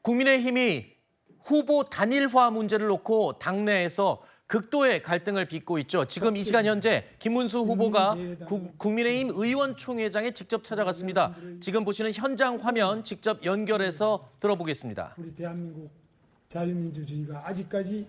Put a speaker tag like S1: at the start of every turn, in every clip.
S1: 국민의힘이 후보 단일화 문제를 놓고 당내에서 극도의 갈등을 빚고 있죠. 지금 이 시간 현재 김문수 후보가 국민의힘 의원총회장에 직접 찾아갔습니다. 지금 보시는 현장 화면 직접 연결해서 들어보겠습니다.
S2: 우리 대한민국 자유민주주의가 아직까지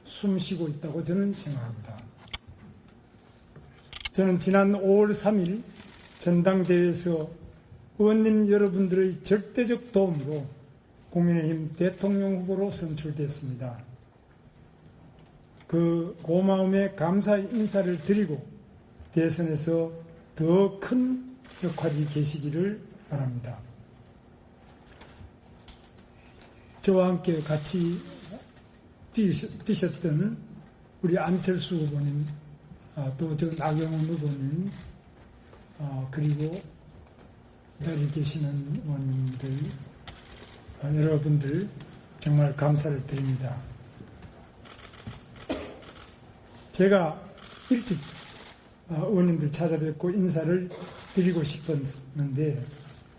S2: 숨쉬고 있다고 저는 생각합니다. 저는 지난 5월 3일 전당대회에서 의원님 여러분들의 절대적 도움으로 국민의힘 대통령 후보로 선출됐습니다. 그 고마움에 감사 인사를 드리고 대선에서 더 큰 역할이 계시기를 바랍니다. 저와 함께 같이 뛰셨던 우리 안철수 후보님, 또 저 나경원 후보님, 그리고 이 자리에 계시는 의원님들, 여러분들 정말 감사를 드립니다. 제가 일찍 의원님들 찾아뵙고 인사를 드리고 싶었는데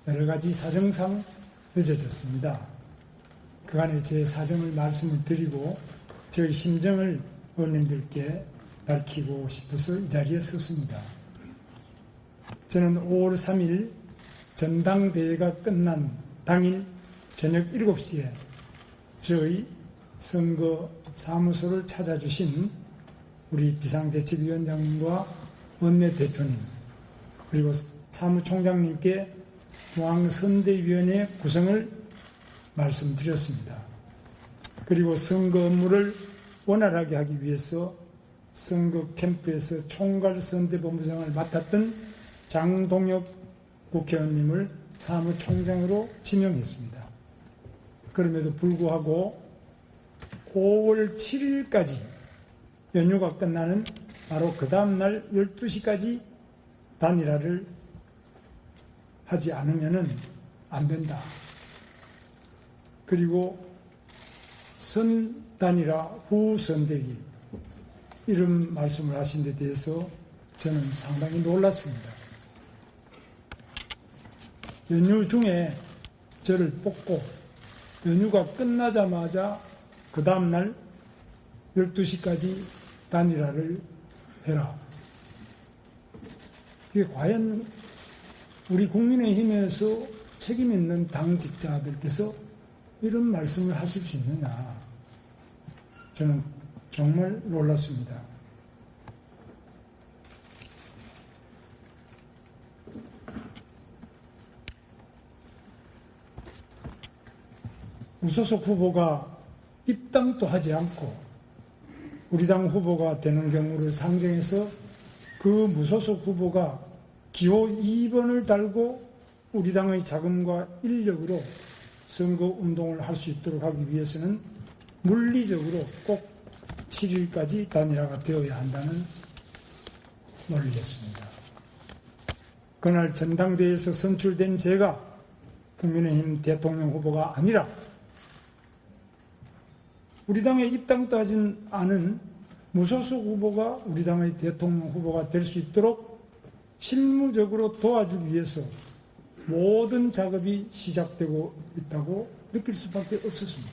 S2: 여러 가지 사정상 늦어졌습니다. 그간의 제 사정을 말씀을 드리고 저의 심정을 의원님들께 밝히고 싶어서 이 자리에 섰습니다. 저는 5월 3일 전당대회가 끝난 당일 저녁 7시에 저희 선거 사무소를 찾아주신 우리 비상대책위원장님과 원내대표님 그리고 사무총장님께 중앙선대위원회 구성을 말씀드렸습니다. 그리고 선거 업무를 원활하게 하기 위해서 선거 캠프에서 총괄선대본부장을 맡았던 장동혁 국회의원님을 사무총장으로 지명했습니다. 그럼에도 불구하고 5월 7일까지 연휴가 끝나는 바로 그 다음날 12시까지 단일화를 하지 않으면 안 된다. 그리고 선 단일화 후 선대위 이런 말씀을 하신 데 대해서 저는 상당히 놀랐습니다. 연휴 중에 저를 뽑고 연휴가 끝나자마자 그 다음날 12시까지 단일화를 해라. 이게 과연 우리 국민의힘에서 책임 있는 당직자들께서 이런 말씀을 하실 수 있느냐. 저는 정말 놀랐습니다. 무소속 후보가 입당도 하지 않고 우리 당 후보가 되는 경우를 상정해서 그 무소속 후보가 기호 2번을 달고 우리 당의 자금과 인력으로 선거운동을 할 수 있도록 하기 위해서는 물리적으로 꼭 7일까지 단일화가 되어야 한다는 논리였습니다. 그날 전당대회에서 선출된 제가 국민의힘 대통령 후보가 아니라 우리 당에 입당도 하지 않은 무소속 후보가 우리 당의 대통령 후보가 될 수 있도록 실무적으로 도와주기 위해서 모든 작업이 시작되고 있다고 느낄 수밖에 없었습니다.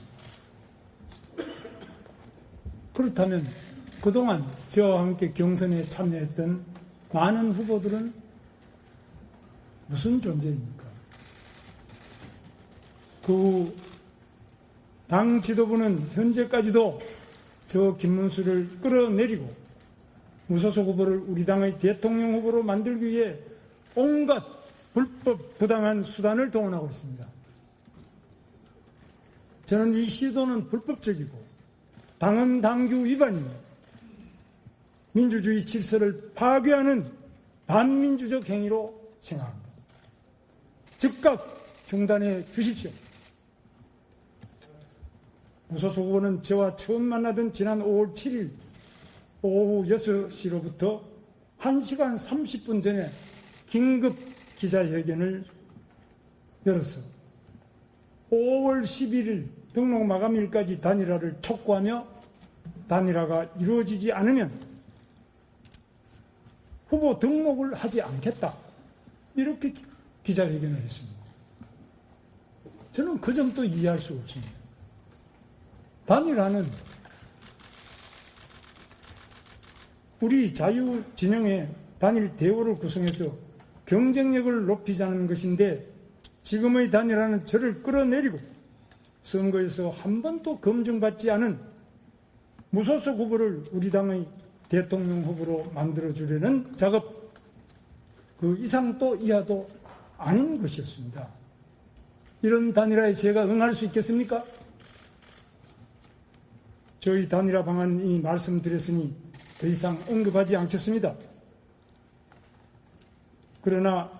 S2: 그렇다면 그동안 저와 함께 경선에 참여했던 많은 후보들은 무슨 존재입니까? 그 당 지도부는 현재까지도 저 김문수를 끌어내리고 무소속 후보를 우리 당의 대통령 후보로 만들기 위해 온갖 불법 부당한 수단을 동원하고 있습니다. 저는 이 시도는 불법적이고 당헌 당규 위반이며 민주주의 질서를 파괴하는 반민주적 행위로 생각합니다. 즉각 중단해 주십시오. 무소속 후보는 저와 처음 만나던 지난 5월 7일 오후 6시로부터 1시간 30분 전에 긴급 기자회견을 열어서 5월 11일 등록 마감일까지 단일화를 촉구하며 단일화가 이루어지지 않으면 후보 등록을 하지 않겠다. 이렇게 기자회견을 했습니다. 저는 그 점도 이해할 수 없습니다. 단일화는 우리 자유 진영의 단일 대우를 구성해서 경쟁력을 높이자는 것인데 지금의 단일화는 저를 끌어내리고 선거에서 한 번도 검증받지 않은 무소속 후보를 우리 당의 대통령 후보로 만들어주려는 작업, 그 이상도 이하도 아닌 것이었습니다. 이런 단일화에 제가 응할 수 있겠습니까? 저희 단일화 방안은 이미 말씀드렸으니 더 이상 언급하지 않겠습니다. 그러나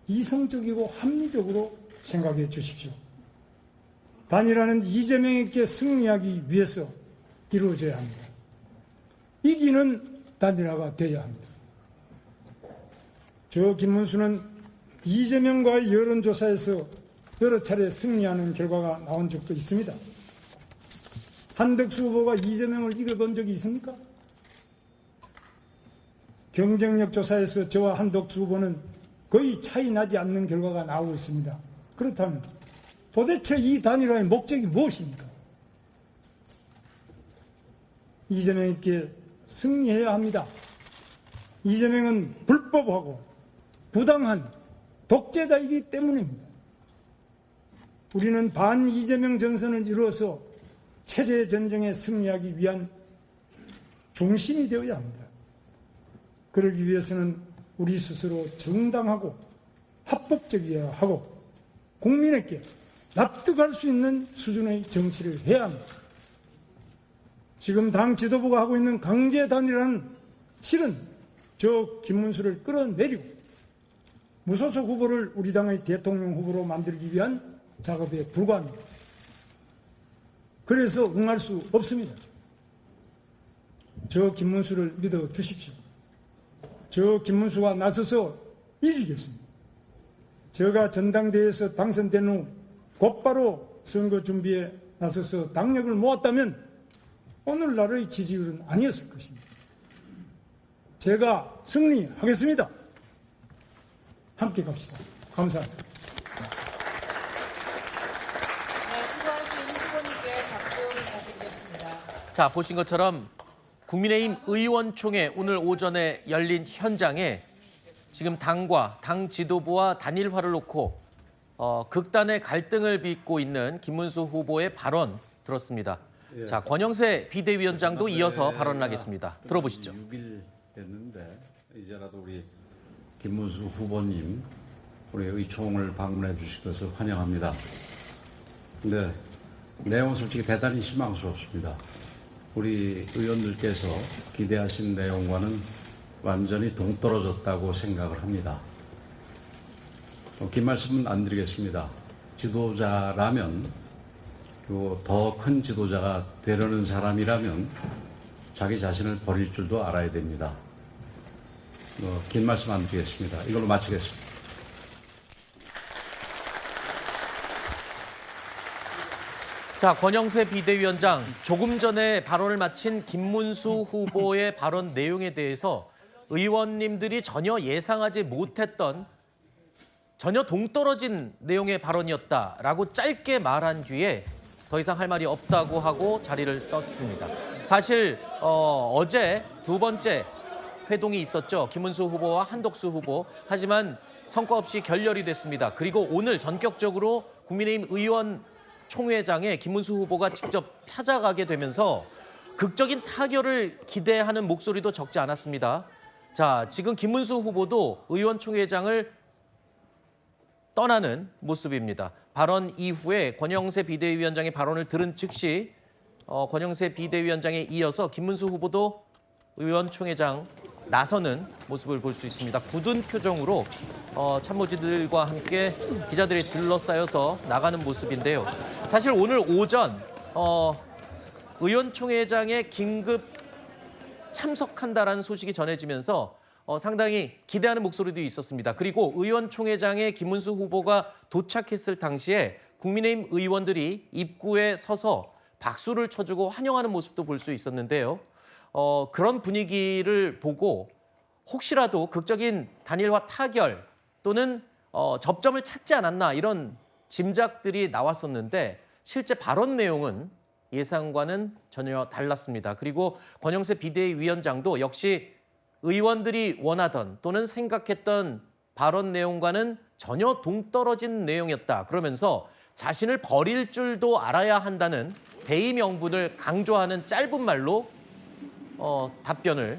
S2: 이성적이고 합리적으로 생각해 주십시오. 단일화는 이재명에게 승리하기 위해서 이루어져야 합니다. 이기는 단일화가 되어야 합니다. 저 김문수는 이재명과의 여론조사에서 여러 차례 승리하는 결과가 나온 적도 있습니다. 한덕수 후보가 이재명을 이겨본 적이 있습니까? 경쟁력 조사에서 저와 한덕수 후보는 거의 차이 나지 않는 결과가 나오고 있습니다. 그렇다면 도대체 이 단일화의 목적이 무엇입니까? 이재명에게 승리해야 합니다. 이재명은 불법하고 부당한 독재자이기 때문입니다. 우리는 반 이재명 전선을 이루어서 체제 전쟁에 승리하기 위한 중심이 되어야 합니다. 그러기 위해서는 우리 스스로 정당하고 합법적이어야 하고 국민에게 납득할 수 있는 수준의 정치를 해야 합니다. 지금 당 지도부가 하고 있는 강제 단일화는 실은 저 김문수를 끌어내리고 무소속 후보를 우리 당의 대통령 후보로 만들기 위한 작업에 불과합니다. 그래서 응할 수 없습니다. 저 김문수를 믿어 주십시오. 저 김문수가 나서서 이기겠습니다. 제가 전당대회에서 당선된 후 곧바로 선거 준비에 나서서 당력을 모았다면 오늘날의 지지율은 아니었을 것입니다. 제가 승리하겠습니다. 함께 갑시다. 감사합니다.
S3: 네, 수고하신 후보님께 박수 부탁드리겠습니다.
S1: 자, 보신 것처럼 국민의힘 의원총회 오늘 오전에 열린 현장에 지금 당과 당 지도부와 단일화를 놓고 극단의 갈등을 빚고 있는 김문수 후보의 발언 들었습니다.
S4: 예.
S1: 자, 권영세 비대위원장도 이어서 발언을 하겠습니다. 들어보시죠.
S4: 6일 됐는데 이제라도 우리 김문수 후보님 우리 의총을 방문해 주신 것을 환영합니다. 근데 내용은 솔직히 대단히 실망스럽습니다. 우리 의원들께서 기대하신 내용과는 완전히 동떨어졌다고 생각을 합니다. 긴 말씀은 안 드리겠습니다. 지도자라면 더 큰 지도자가 되려는 사람이라면 자기 자신을 버릴 줄도 알아야 됩니다. 긴 말씀 안 드리겠습니다. 이걸로 마치겠습니다.
S1: 자, 권영세 비대위원장, 조금 전에 발언을 마친 김문수 후보의 발언 내용에 대해서 의원님들이 전혀 예상하지 못했던 전혀 동떨어진 내용의 발언이었다라고 짧게 말한 뒤에 더 이상 할 말이 없다고 하고 자리를 떴습니다. 사실 어제 두 번째 회동이 있었죠. 김문수 후보와 한덕수 후보. 하지만 성과 없이 결렬이 됐습니다. 그리고 오늘 전격적으로 국민의힘 의원 총회장에 김문수 후보가 직접 찾아가게 되면서 극적인 타결을 기대하는 목소리도 적지 않았습니다. 자, 지금 김문수 후보도 의원총회장을 떠나는 모습입니다. 발언 이후에 권영세 비대위원장의 발언을 들은 즉시 권영세 비대위원장에 이어서 김문수 후보도 의원총회장 나서는 모습을 볼 수 있습니다. 굳은 표정으로 참모진들과 함께 기자들이 둘러싸여서 나가는 모습인데요. 사실 오늘 오전 의원총회장에 긴급 참석한다라는 소식이 전해지면서 상당히 기대하는 목소리도 있었습니다. 그리고 의원총회장에 김문수 후보가 도착했을 당시에 국민의힘 의원들이 입구에 서서 박수를 쳐주고 환영하는 모습도 볼 수 있었는데요. 그런 분위기를 보고 혹시라도 극적인 단일화 타결 또는 접점을 찾지 않았나 이런 짐작들이 나왔었는데 실제 발언 내용은 예상과는 전혀 달랐습니다. 그리고 권영세 비대위원장도 역시 의원들이 원하던 또는 생각했던 발언 내용과는 전혀 동떨어진 내용이었다. 그러면서 자신을 버릴 줄도 알아야 한다는 대의 명분을 강조하는 짧은 말로 답변을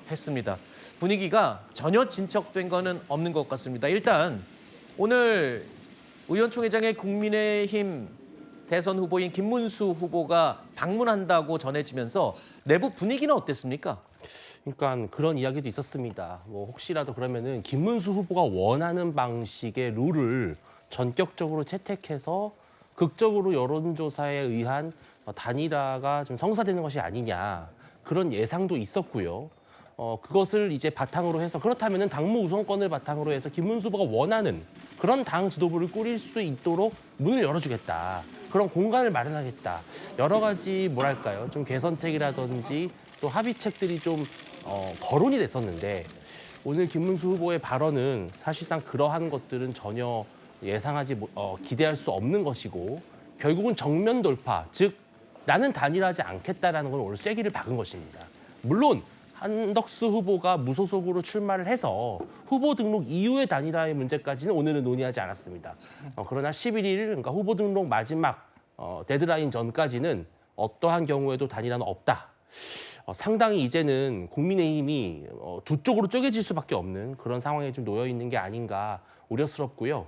S1: 했습니다. 분위기가 전혀 진척된 거는 없는 것 같습니다. 일단 오늘 의원총회장에 국민의힘 대선 후보인 김문수 후보가 방문한다고 전해지면서 내부 분위기는 어땠습니까?
S5: 그러니까 그런 이야기도 있었습니다. 뭐 혹시라도 그러면은 김문수 후보가 원하는 방식의 룰을 전격적으로 채택해서 극적으로 여론조사에 의한 단일화가 좀 성사되는 것이 아니냐 그런 예상도 있었고요. 그것을 이제 바탕으로 해서 그렇다면은 당무 우선권을 바탕으로 해서 김문수 후보가 원하는 그런 당 지도부를 꾸릴 수 있도록 문을 열어주겠다. 그런 공간을 마련하겠다. 여러 가지 뭐랄까요, 좀 개선책이라든지 또 합의책들이 좀 거론이 됐었는데 오늘 김문수 후보의 발언은 사실상 그러한 것들은 전혀 예상하지 기대할 수 없는 것이고 결국은 정면 돌파, 즉 나는 단일화하지 않겠다라는 건 오늘 쐐기를 박은 것입니다. 물론 한덕수 후보가 무소속으로 출마를 해서 후보 등록 이후의 단일화의 문제까지는 오늘은 논의하지 않았습니다. 그러나 11일, 그러니까 후보 등록 마지막 데드라인 전까지는 어떠한 경우에도 단일화는 없다. 상당히 이제는 국민의힘이 두 쪽으로 쪼개질 수밖에 없는 그런 상황에 좀 놓여 있는 게 아닌가 우려스럽고요.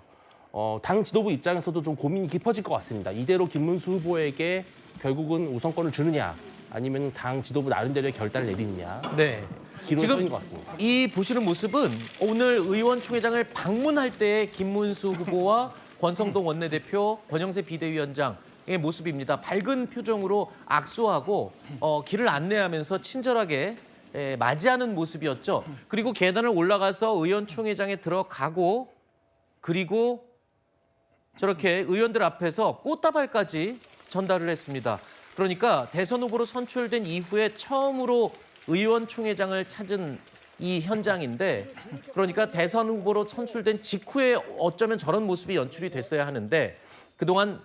S5: 당 지도부 입장에서도 좀 고민이 깊어질 것 같습니다. 이대로 김문수 후보에게 결국은 우선권을 주느냐 아니면 당 지도부 나름대로의 결단을 내리느냐.
S1: 네.
S5: 기로에
S1: 지금
S5: 서인 것 같습니다.
S1: 이 보시는 모습은 오늘 의원총회장을 방문할 때의 김문수 후보와 권성동 원내대표, 권영세 비대위원장의 모습입니다. 밝은 표정으로 악수하고 길을 안내하면서 친절하게 맞이하는 모습이었죠. 그리고 계단을 올라가서 의원총회장에 들어가고 그리고 저렇게 의원들 앞에서 꽃다발까지 전달을 했습니다. 그러니까 대선 후보로 선출된 이후에 처음으로 의원총회장을 찾은 이 현장인데 그러니까 대선 후보로 선출된 직후에 어쩌면 저런 모습이 연출이 됐어야 하는데 그동안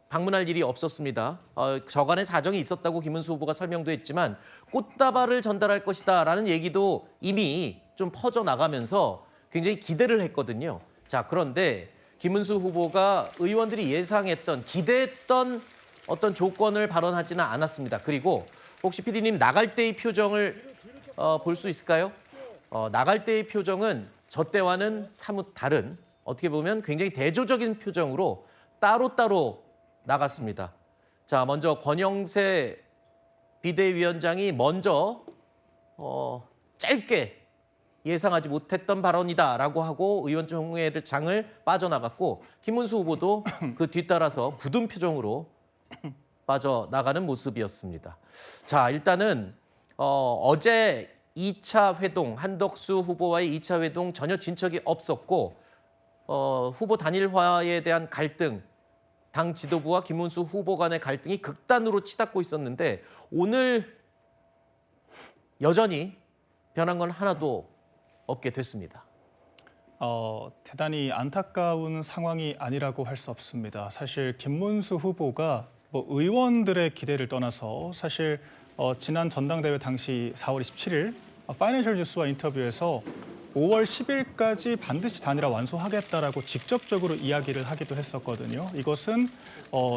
S1: 방문할 일이 없었습니다. 저간의 사정이 있었다고 김문수 후보가 설명도 했지만 꽃다발을 전달할 것이다라는 얘기도 이미 좀 퍼져나가면서 굉장히 기대를 했거든요. 자, 그런데 김문수 후보가 의원들이 예상했던 기대했던 어떤 조건을 발언하지는 않았습니다. 그리고 혹시 PD님 나갈 때의 표정을 볼 수 있을까요? 나갈 때의 표정은 저 때와는 사뭇 다른 어떻게 보면 굉장히 대조적인 표정으로 따로따로 나갔습니다. 자, 먼저 권영세 비대위원장이 먼저 짧게 예상하지 못했던 발언이다라고 하고 의원총회장을 빠져나갔고 김문수 후보도 그 뒤따라서 굳은 표정으로 빠져나가는 모습이었습니다. 자, 일단은 어제 2차 회동, 한덕수 후보와의 2차 회동 전혀 진척이 없었고 후보 단일화에 대한 갈등, 당 지도부와 김문수 후보 간의 갈등이 극단으로 치닫고 있었는데 오늘 여전히 변한 건 하나도 없게 됐습니다.
S6: 대단히 안타까운 상황이 아니라고 할 수 없습니다. 사실 김문수 후보가 뭐 의원들의 기대를 떠나서 사실 지난 전당대회 당시 4월 27일 파이낸셜 뉴스와 인터뷰에서 5월 10일까지 반드시 단일화 완수하겠다라고 직접적으로 이야기를 하기도 했었거든요. 이것은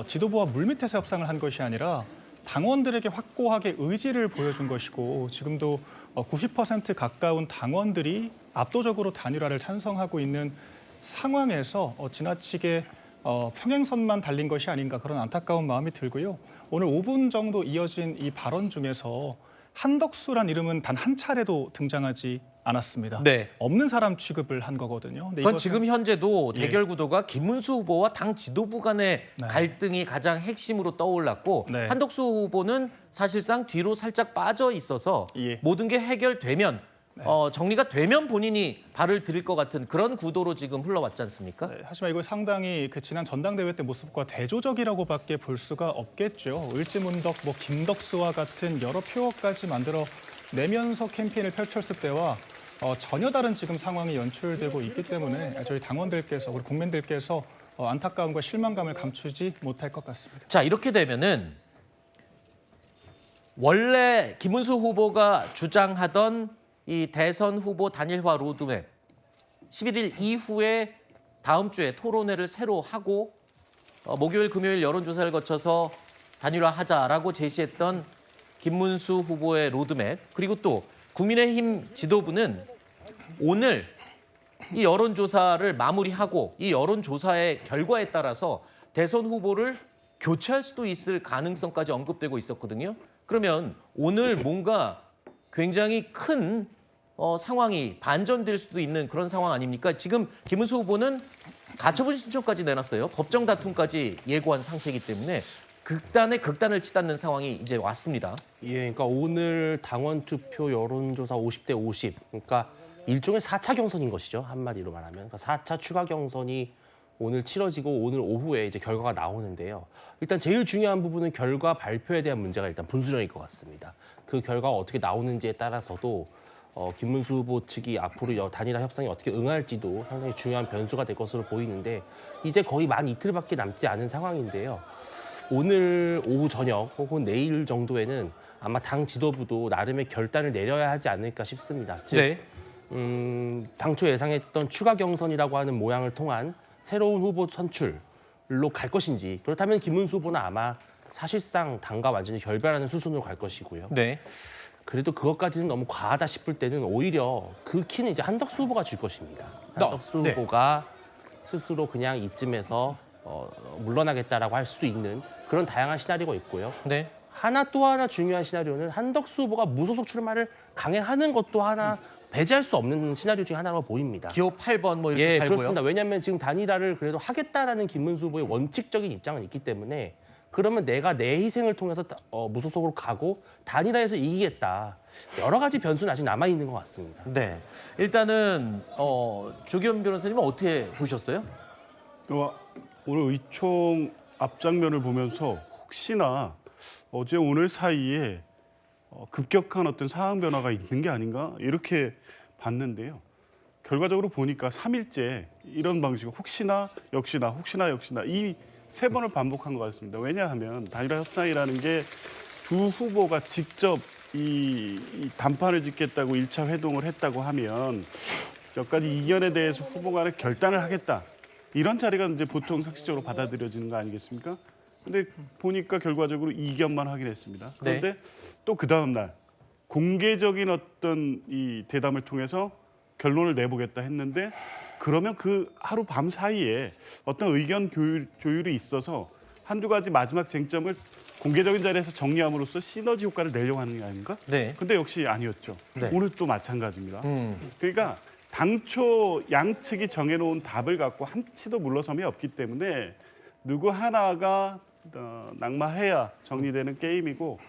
S6: 지도부와 물밑에서 협상을 한 것이 아니라 당원들에게 확고하게 의지를 보여준 것이고 지금도 90% 가까운 당원들이 압도적으로 단일화를 찬성하고 있는 상황에서 지나치게 평행선만 달린 것이 아닌가 그런 안타까운 마음이 들고요. 오늘 5분 정도 이어진 이 발언 중에서 한덕수란 이름은 단 한 차례도 등장하지 않았습니다.
S1: 네.
S6: 없는 사람 취급을 한 거거든요. 근데
S1: 그건
S6: 이것은
S1: 지금 현재도
S6: 예.
S1: 대결 구도가 김문수 후보와 당 지도부 간의
S6: 네.
S1: 갈등이 가장 핵심으로 떠올랐고
S6: 네.
S1: 한덕수 후보는 사실상 뒤로 살짝 빠져 있어서
S6: 예.
S1: 모든 게 해결되면 정리가 되면 본인이 발을 들일 것 같은 그런 구도로 지금 흘러왔지 않습니까?
S6: 네, 하지만 이거 상당히 그 지난 전당대회 때 모습과 대조적이라고밖에 볼 수가 없겠죠. 을지문덕, 김덕수와 같은 여러 표어까지 만들어 내면서 캠페인을 펼쳤을 때와 전혀 다른 지금 상황이 연출되고 있기 때문에 저희 당원들께서 우리 국민들께서 안타까움과 실망감을 감추지 못할 것 같습니다.
S1: 자, 이렇게 되면은 원래 김문수 후보가 주장하던 이 대선 후보 단일화 로드맵 11일 이후에 다음 주에 토론회를 새로 하고 목요일, 금요일 여론조사를 거쳐서 단일화하자라고 제시했던 김문수 후보의 로드맵, 그리고 또 국민의힘 지도부는 오늘 이 여론조사를 마무리하고 이 여론조사의 결과에 따라서 대선 후보를 교체할 수도 있을 가능성까지 언급되고 있었거든요. 그러면 오늘 뭔가 굉장히 큰 상황이 반전될 수도 있는 그런 상황 아닙니까? 지금 김문수 후보는 가처분 신청까지 내놨어요. 법정 다툼까지 예고한 상태이기 때문에 극단에 극단을 치닫는 상황이 이제 왔습니다.
S5: 예, 그러니까 오늘 당원 투표 여론조사 50대 50, 그러니까 일종의 4차 경선인 것이죠. 한마디로 말하면. 그러니까 4차 추가 경선이 오늘 치러지고 오늘 오후에 이제 결과가 나오는데요. 일단 제일 중요한 부분은 결과 발표에 대한 문제가 일단 분수령일 것 같습니다. 그 결과가 어떻게 나오는지에 따라서도 김문수 후보 측이 앞으로 단일화 협상에 어떻게 응할지도 상당히 중요한 변수가 될 것으로 보이는데 이제 거의 만 이틀밖에 남지 않은 상황인데요. 오늘 오후 저녁 혹은 내일 정도에는 아마 당 지도부도 나름의 결단을 내려야 하지 않을까 싶습니다. 즉,
S1: 네.
S5: 당초 예상했던 추가 경선이라고 하는 모양을 통한 새로운 후보 선출로 갈 것인지, 그렇다면 김문수 후보는 아마 사실상 당과 완전히 결별하는 수순으로 갈 것이고요.
S1: 네.
S5: 그래도 그것까지는 너무 과하다 싶을 때는 오히려 그 키는 이제 한덕수 후보가 줄 것입니다. 한덕수
S1: 네.
S5: 후보가 스스로 그냥 이쯤에서 물러나겠다라고 할 수도 있는 그런 다양한 시나리오가 있고요.
S1: 네.
S5: 또 하나 중요한 시나리오는 한덕수 후보가 무소속 출마를 강행하는 것도 하나 배제할 수 없는 시나리오 중에 하나로 보입니다.
S1: 기호 8번 뭐 이렇게
S5: 예,
S1: 달고요.
S5: 그렇습니다. 왜냐하면 지금 단일화를 그래도 하겠다라는 김문수 후보의 원칙적인 입장은 있기 때문에 그러면 내가 내 희생을 통해서 무소속으로 가고 단일화에서 이기겠다. 여러 가지 변수는 아직 남아 있는 것 같습니다.
S1: 네. 일단은 조기현 변호사님은 어떻게 보셨어요?
S7: 오늘 의총 앞장면을 보면서 혹시나 어제 오늘 사이에 급격한 어떤 상황 변화가 있는 게 아닌가 이렇게 봤는데요. 결과적으로 보니까 3일째 이런 방식 혹시나 역시나 혹시나 역시나 이 3번을 반복한 것 같습니다. 왜냐하면 단일화 협상이라는 게 두 후보가 직접 이 단판을 짓겠다고 1차 회동을 했다고 하면 몇 가지 이견에 대해서 후보 간에 결단을 하겠다. 이런 자리가 이제 보통 상식적으로 받아들여지는 거 아니겠습니까? 근데 보니까 결과적으로 이견만 확인했습니다. 그런데 또 그 다음 날 공개적인 어떤 이 대담을 통해서 결론을 내보겠다 했는데 그러면 그 하루 밤 사이에 어떤 의견 조율이 있어서 한두 가지 마지막 쟁점을 공개적인 자리에서 정리함으로써 시너지 효과를 내려고 하는 게 아닌가?
S1: 네.
S7: 근데 역시 아니었죠.
S1: 네.
S7: 오늘 또 마찬가지입니다.
S1: 음.
S7: 그러니까 당초 양측이 정해놓은 답을 갖고 한치도 물러섬이 없기 때문에 누구 하나가 낙마해야 정리되는 게임이고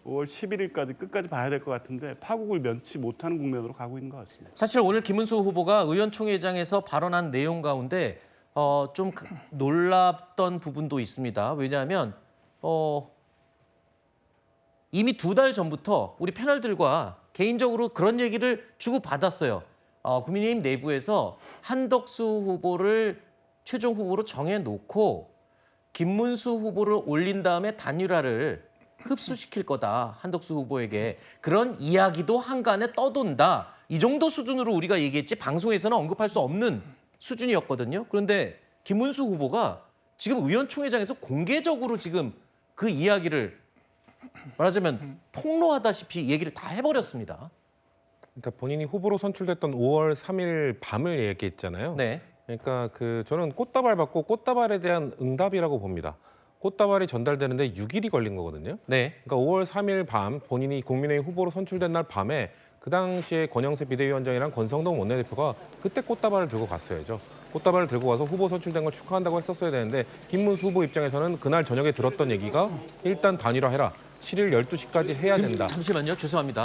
S7: 5월 11일까지 끝까지 봐야 될 것 같은데 파국을 면치 못하는 국면으로 가고 있는 것 같습니다.
S1: 사실 오늘 김문수 후보가 의원총회장에서 발언한 내용 가운데 좀 놀랍던 부분도 있습니다. 왜냐하면 이미 2달 전부터 우리 패널들과 개인적으로 그런 얘기를 주고받았어요. 국민의힘 내부에서 한덕수 후보를 최종 후보로 정해놓고 김문수 후보를 올린 다음에 단일화를 흡수시킬 거다. 한덕수 후보에게. 그런 이야기도 한간에 떠돈다. 이 정도 수준으로 우리가 얘기했지 방송에서는 언급할 수 없는 수준이었거든요. 그런데 김문수 후보가 지금 의원총회장에서 공개적으로 지금 그 이야기를 말하자면 폭로하다시피 얘기를 다 해버렸습니다.
S8: 그러니까 본인이 후보로 선출됐던 5월 3일 밤을 얘기했잖아요.
S1: 네.
S8: 그러니까 저는 꽃다발 받고 꽃다발에 대한 응답이라고 봅니다. 꽃다발이 전달되는데 6일이 걸린 거거든요.
S1: 네.
S8: 그러니까 5월 3일 밤 본인이 국민의힘 후보로 선출된 날 밤에 그 당시에 권영세 비대위원장이랑 권성동 원내대표가 그때 꽃다발을 들고 갔어야죠. 꽃다발을 들고 가서 후보 선출된 걸 축하한다고 했었어야 되는데 김문수 후보 입장에서는 그날 저녁에 들었던 얘기가 일단 단일화해라. 7일 12시까지 해야 된다.
S1: 잠시만요. 죄송합니다.